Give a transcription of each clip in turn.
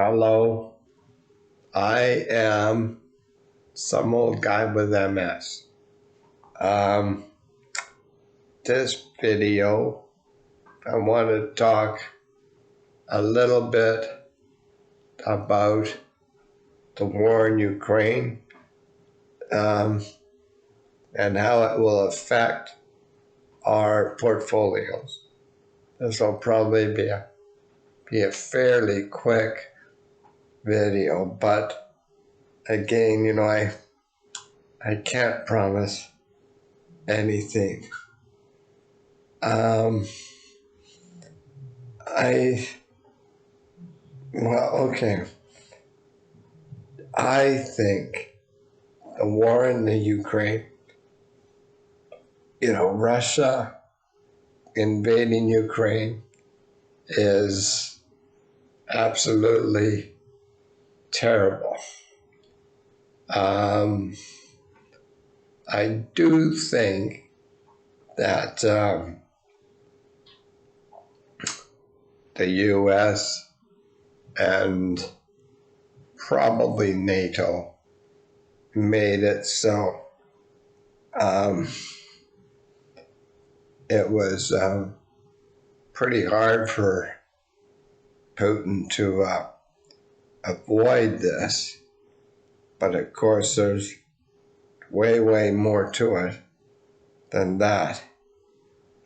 Hello, I am some old guy with MS. Um, this video, I want to talk a little bit about the war in Ukraine and how it will affect our portfolios. This will probably be a fairly quick video, but again, I can't promise anything. I think the war in the Ukraine, Russia invading Ukraine is absolutely terrible. I do think that the U.S. and probably NATO made it so it was pretty hard for Putin to avoid this. But of course, there's way, way more to it than that.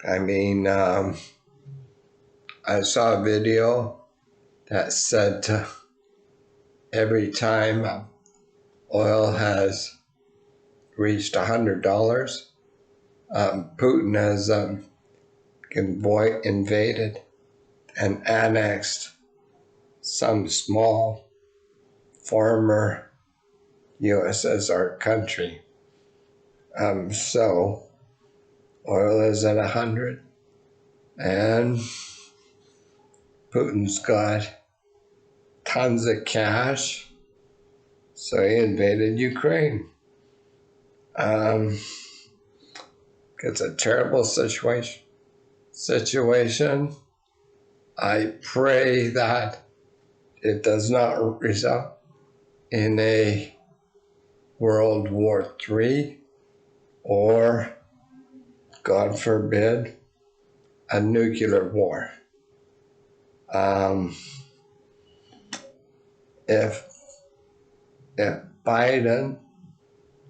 I mean, I saw a video that said every time oil has reached $100, Putin has invaded and annexed some small former USSR country. So oil is at 100, and Putin's got tons of cash, so he invaded Ukraine. It's a terrible situation. I pray that it does not result in a World War III or, God forbid, a nuclear war. If Biden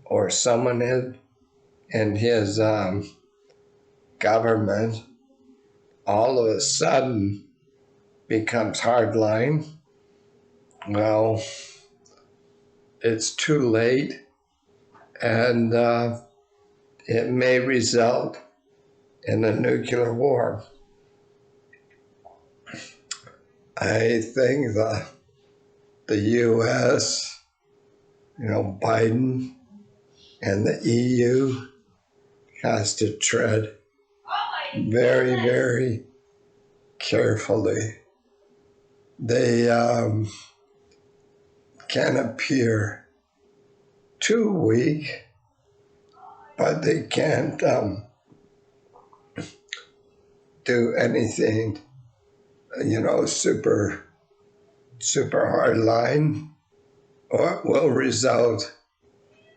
or someone in his government all of a sudden becomes hardline, well, it's too late, and it may result in a nuclear war. I think the U.S., Biden, and the EU has to tread very, very carefully. They can appear too weak, but they can't do anything, super hard line, or it will result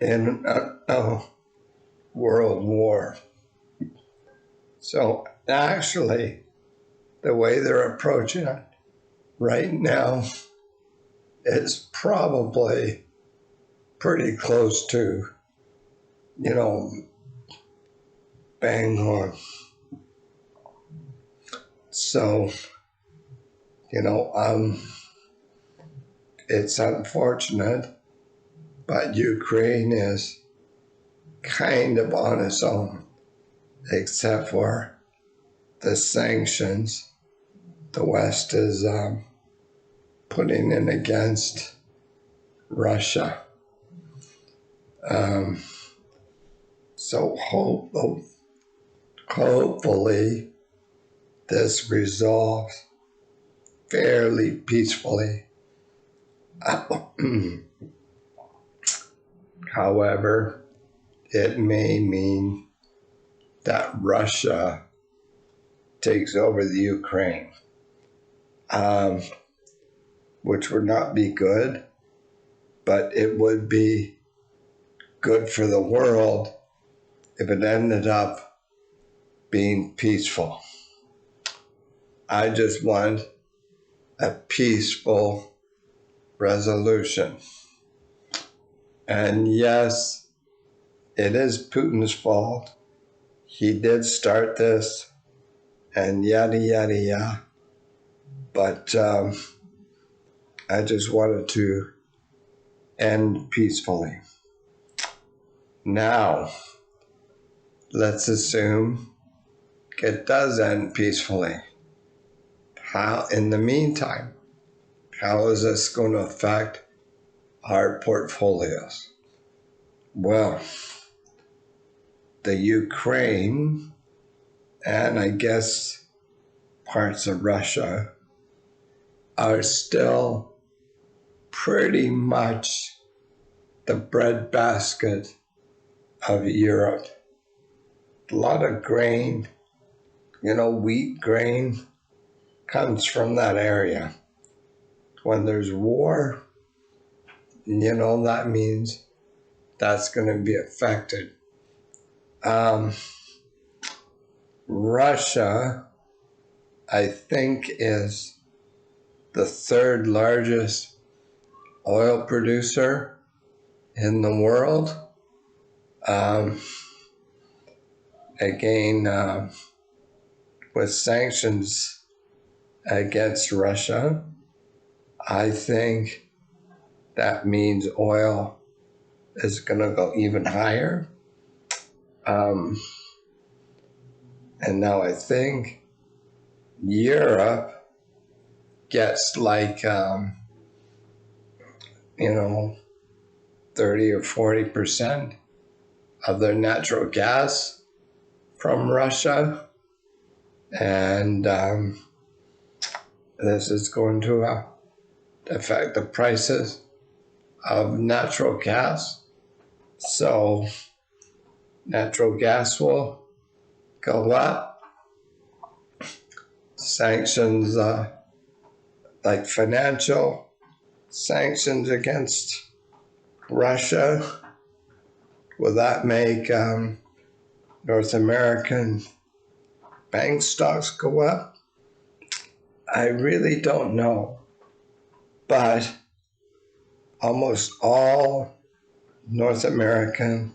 in a world war. So actually, the way they're approaching it right now is probably pretty close to, bang on. So, it's unfortunate, but Ukraine is kind of on its own, except for the sanctions the West is putting in against Russia. So hopefully this resolves fairly peacefully. However, it may mean that Russia takes over the Ukraine. which would not be good, but it would be good for the world if it ended up being peaceful. I just want a peaceful resolution. And yes, it is Putin's fault. He did start this, and yada, yada, yada. But I just wanted to end peacefully. Now, let's assume it does end peacefully. How, in the meantime, how is this going to affect our portfolios? Well, the Ukraine and I guess parts of Russia are still pretty much the breadbasket of Europe. A lot of grain, wheat grain comes from that area. When there's war, that means that's going to be affected. Russia, I think, is the third largest oil producer in the world. Again, with sanctions against Russia, I think that means oil is going to go even higher. And now I think Europe gets like, 30 or 40% of their natural gas from Russia. And this is going to affect the prices of natural gas. So natural gas will go up. Sanctions, like financial sanctions against Russia, will that make North American bank stocks go up? I really don't know. But almost all North American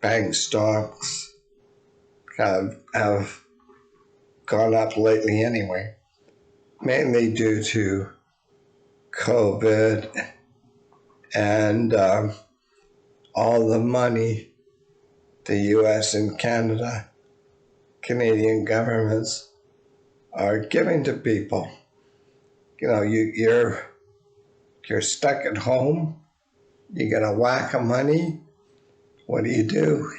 bank stocks have gone up lately anyway, mainly due to COVID and all the money the US and Canadian governments are giving to people. You're stuck at home, you get a whack of money, what do?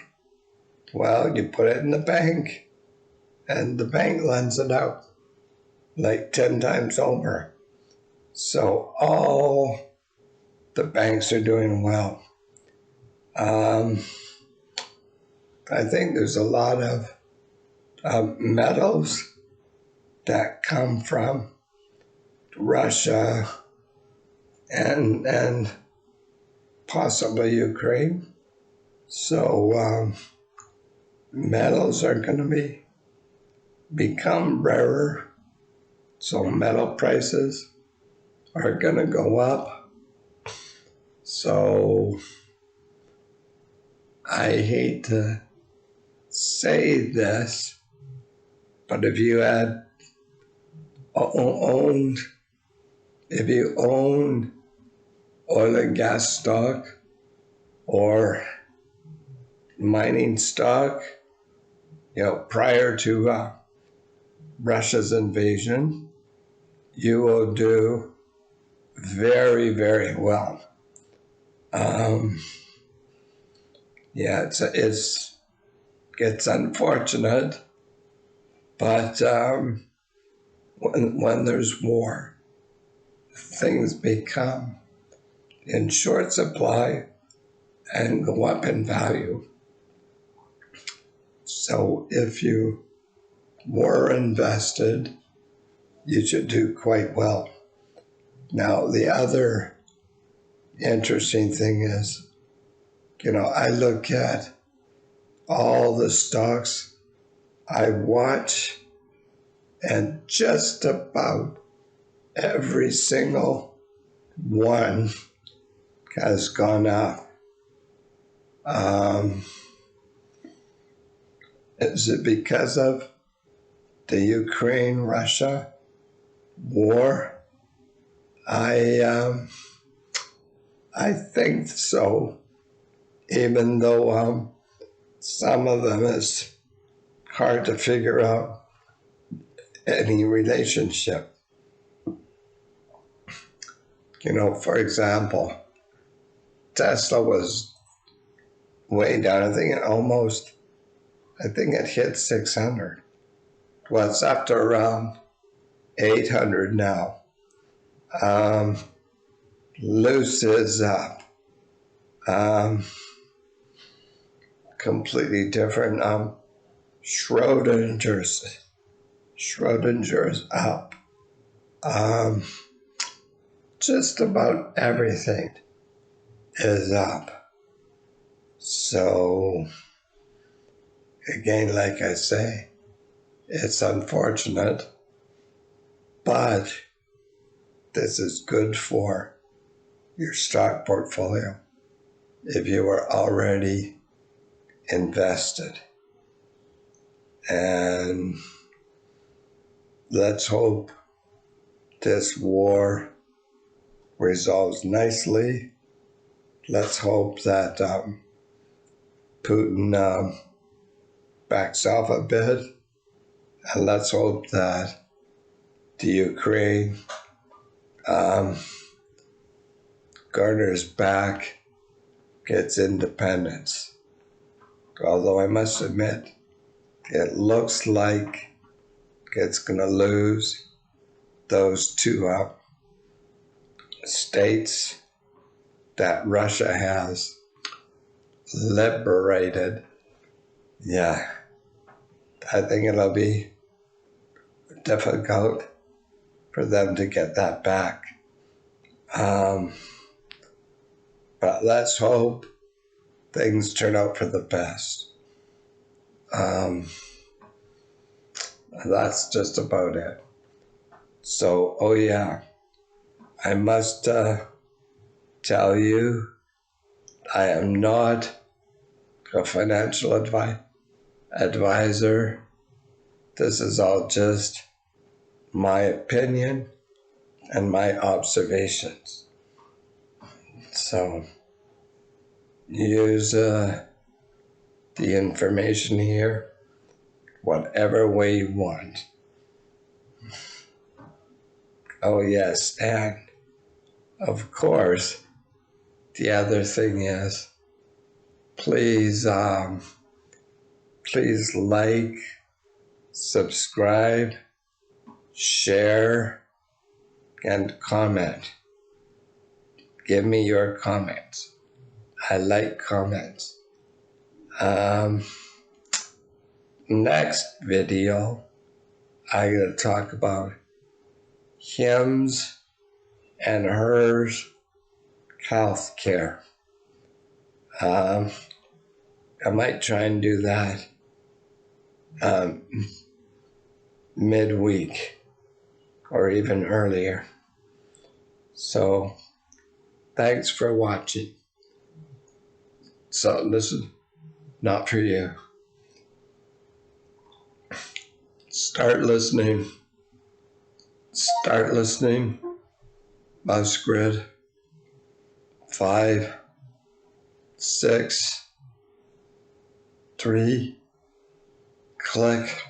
Well, you put it in the bank, and the bank lends it out like 10 times over. So all the banks are doing well. I think there's a lot of metals that come from Russia and possibly Ukraine. So metals are going to become rarer. So metal prices are going to go up. So I hate to say this, but if you owned oil and gas stock or mining stock, prior to Russia's invasion, you will do very, very well. It's unfortunate, but when there's war, things become in short supply and go up in value. So if you were invested, you should do quite well. Now, the other interesting thing is, I look at all the stocks I watch, and just about every single one has gone up. Is it because of the Ukraine-Russia war? I think so, even though some of them is hard to figure out any relationship. For example, Tesla was way down. I think it hit 600. Well, it's up to around 800 now. Loose is up. Completely different. Schrodinger's up. Just about everything is up. So, again, like I say, it's unfortunate, but this is good for your stock portfolio if you are already invested. And let's hope this war resolves nicely. Let's hope that Putin backs off a bit, and let's hope that the Ukraine garners back, gets independence. Although I must admit, it looks like it's going to lose those two states that Russia has liberated. Yeah, I think it'll be difficult for them to get that back. But let's hope things turn out for the best. That's just about it. So, I must tell you, I am not a financial advisor. This is all just my opinion and my observations. So, use the information here whatever way you want. Oh yes, and of course, the other thing is, please like, subscribe, share, and comment. Give me your comments. I like comments. Next video, I'm going to talk about Hims and Hers health care. I might try and do that midweek or even earlier. So, thanks for watching. So, this is not for you. Start listening. Mouse Grid 5, 6, 3, click.